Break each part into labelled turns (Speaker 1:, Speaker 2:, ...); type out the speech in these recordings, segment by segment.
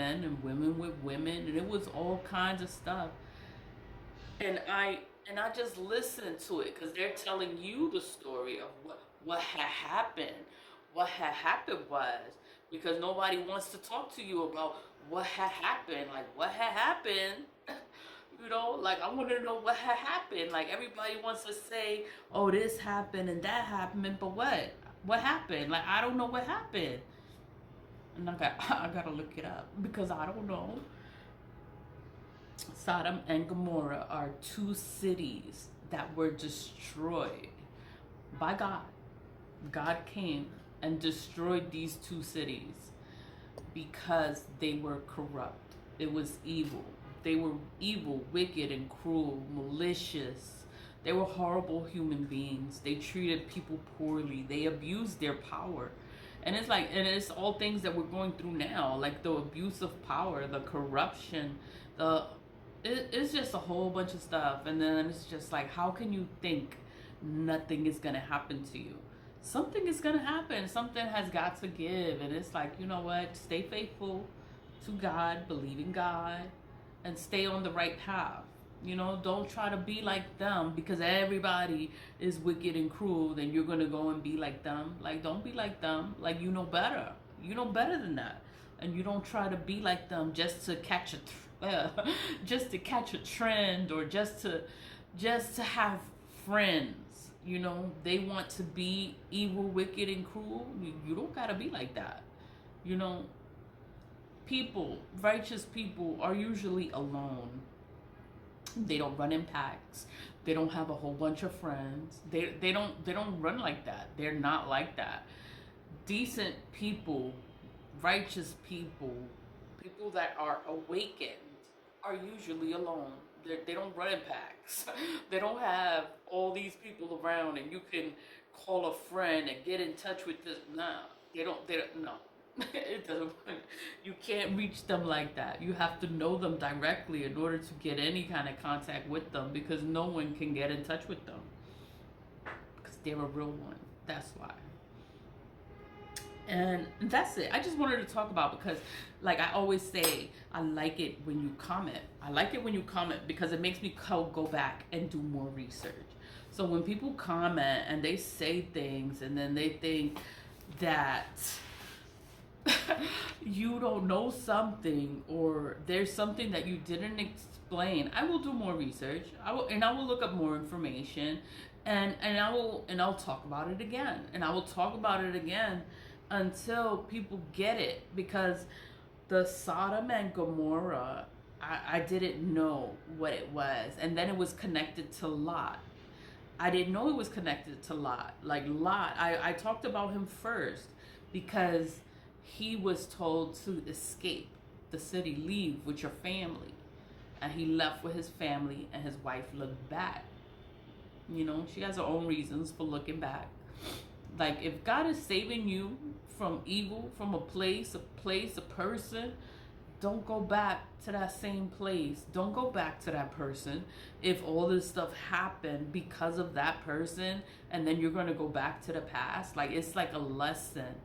Speaker 1: men and women with women, and it was all kinds of stuff. And I just listened to it because they're telling you the story of what had happened. What had happened was because nobody wants to talk to you about what had happened. Like what had happened. Like I want to know what had happened. Like everybody wants to say, "Oh, this happened and that happened," but what? What happened? Like I don't know what happened, and I gotta look it up because I don't know. Sodom and Gomorrah are two cities that were destroyed by God. God came and destroyed these two cities because they were corrupt. It was evil. They were evil, wicked, and cruel, malicious. They were horrible human beings. They treated people poorly. They abused their power. And it's all things that we're going through now, like the abuse of power, the corruption, the it's just a whole bunch of stuff. And then it's just like, how can you think nothing is gonna happen to you? Something is gonna happen. Something has got to give. And it's like, you know what? Stay faithful to God, believe in God, and stay on the right path. Don't try to be like them because everybody is wicked and cruel. Then you're gonna go and be like them. Like, don't be like them. Like, you know better. You know better than that, and you don't try to be like them just to catch just to catch a trend, or just to have friends. They want to be evil, wicked, and cruel. You don't gotta be like that. You know, righteous people are usually alone. They don't run in packs. They don't have a whole bunch of friends. They don't run like that. They're not like that. Decent people, righteous people, people that are awakened are usually alone. They don't run in packs. They don't have all these people around and you can call a friend and get in touch with this. Nah, no. It doesn't. You can't reach them like that. You have to know them directly in order to get any kind of contact with them, because no one can get in touch with them because they're a real one. That's why. And that's it. I just wanted to talk about, because like I always say, I like it when you comment. I like it when you comment because it makes me go back and do more research. So when people comment and they say things and then they think that you don't know something, or there's something that you didn't explain, I will do more research. I will look up more information, and I'll talk about it again, and I will talk about it again until people get it. Because the Sodom and Gomorrah, I didn't know what it was, and then it was connected to Lot. I didn't know it was connected to Lot. Like Lot, I talked about him first because he was told to escape the city, leave with your family. And he left with his family, and his wife looked back. She has her own reasons for looking back. Like, if God is saving you from evil, from a place, a person, don't go back to that same place. Don't go back to that person. If all this stuff happened because of that person, and then you're going to go back to the past, like, it's like a lesson.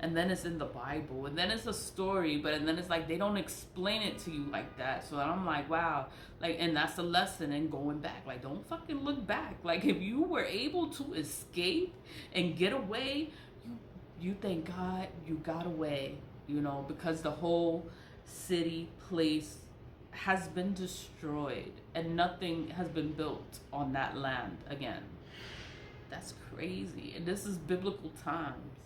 Speaker 1: And then it's in the Bible, and then it's a story, and then it's like they don't explain it to you like that. So I'm like, wow, like, and that's a lesson in going back. Like, don't fucking look back. Like, if you were able to escape and get away, you thank God you got away, because the whole city, place has been destroyed and nothing has been built on that land again. That's crazy. And this is biblical times.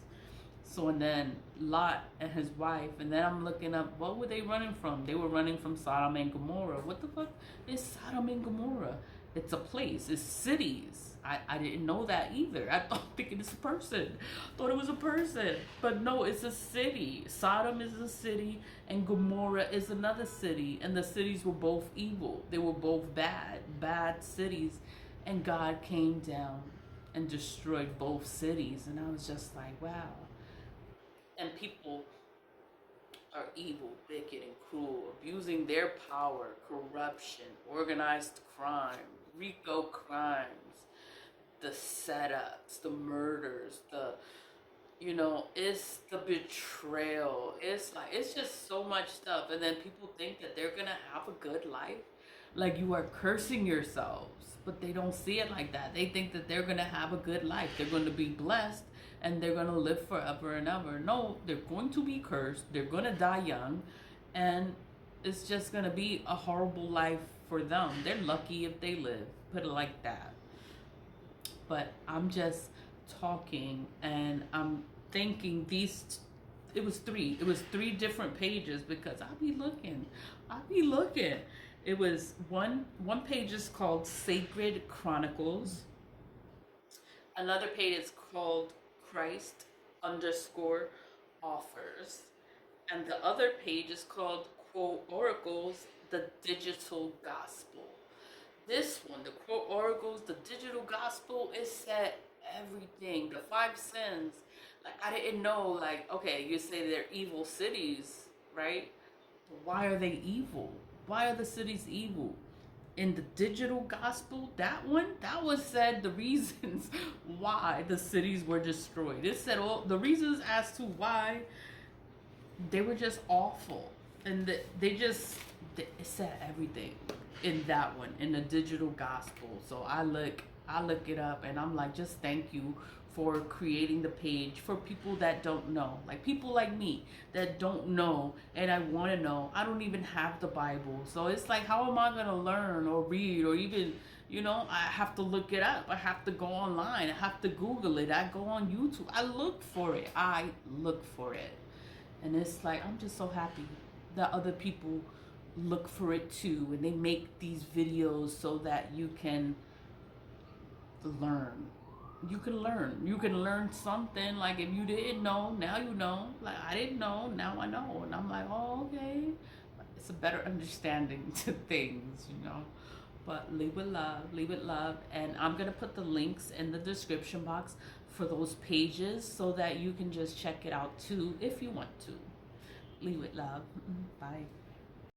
Speaker 1: So, and then Lot and his wife, and then I'm looking up, what were they running from? They were running from Sodom and Gomorrah. What the fuck is Sodom and Gomorrah? It's a place. It's cities. I didn't know that either. I thought, thinking it's a person. I thought it was a person. But no, it's a city. Sodom is a city and Gomorrah is another city. And the cities were both evil. They were both bad cities. And God came down and destroyed both cities. And I was just like, wow. And people are evil, wicked, and cruel, abusing their power, corruption, organized crime, RICO crimes, the setups, the murders, it's the betrayal. It's like, it's just so much stuff. And then people think that they're going to have a good life. Like, you are cursing yourselves, but they don't see it like that. They think that they're going to have a good life. They're going to be blessed and they're going to live forever and ever. No, they're going to be cursed. They're going to die young. And it's just going to be a horrible life for them. They're lucky if they live. Put it like that. But I'm just talking and I'm thinking it was three different pages, because I'll be looking. It was one page is called Sacred Chronicles. Another page is called Christ underscore offers. And the other page is called Quote Oracles, the Digital Gospel. This one, the Quote Oracles, the Digital Gospel, it said everything. The 5 sins. Like, I didn't know, like, okay, you say they're evil cities, right? But why are they evil? Why are the cities evil? In the Digital Gospel, that was said the reasons why the cities were destroyed. It said all the reasons as to why they were just awful. And it said everything in that one, in the Digital Gospel. So I look it up and I'm like, just thank you for creating the page for people that don't know, like people like me that don't know, and I want to know. I don't even have the Bible, so it's like, how am I gonna learn or read, or even, I have to look it up. I have to go online. I have to Google it. I go on YouTube. I look for it. And it's like, I'm just so happy that other people look for it too, and they make these videos so that you can learn. You can learn something. Like, if you didn't know, now you know. Like, I didn't know, now I know. And I'm like, oh, okay. It's a better understanding to things. But leave with love. And I'm going to put the links in the description box for those pages so that you can just check it out too if you want to. Leave with love. Bye.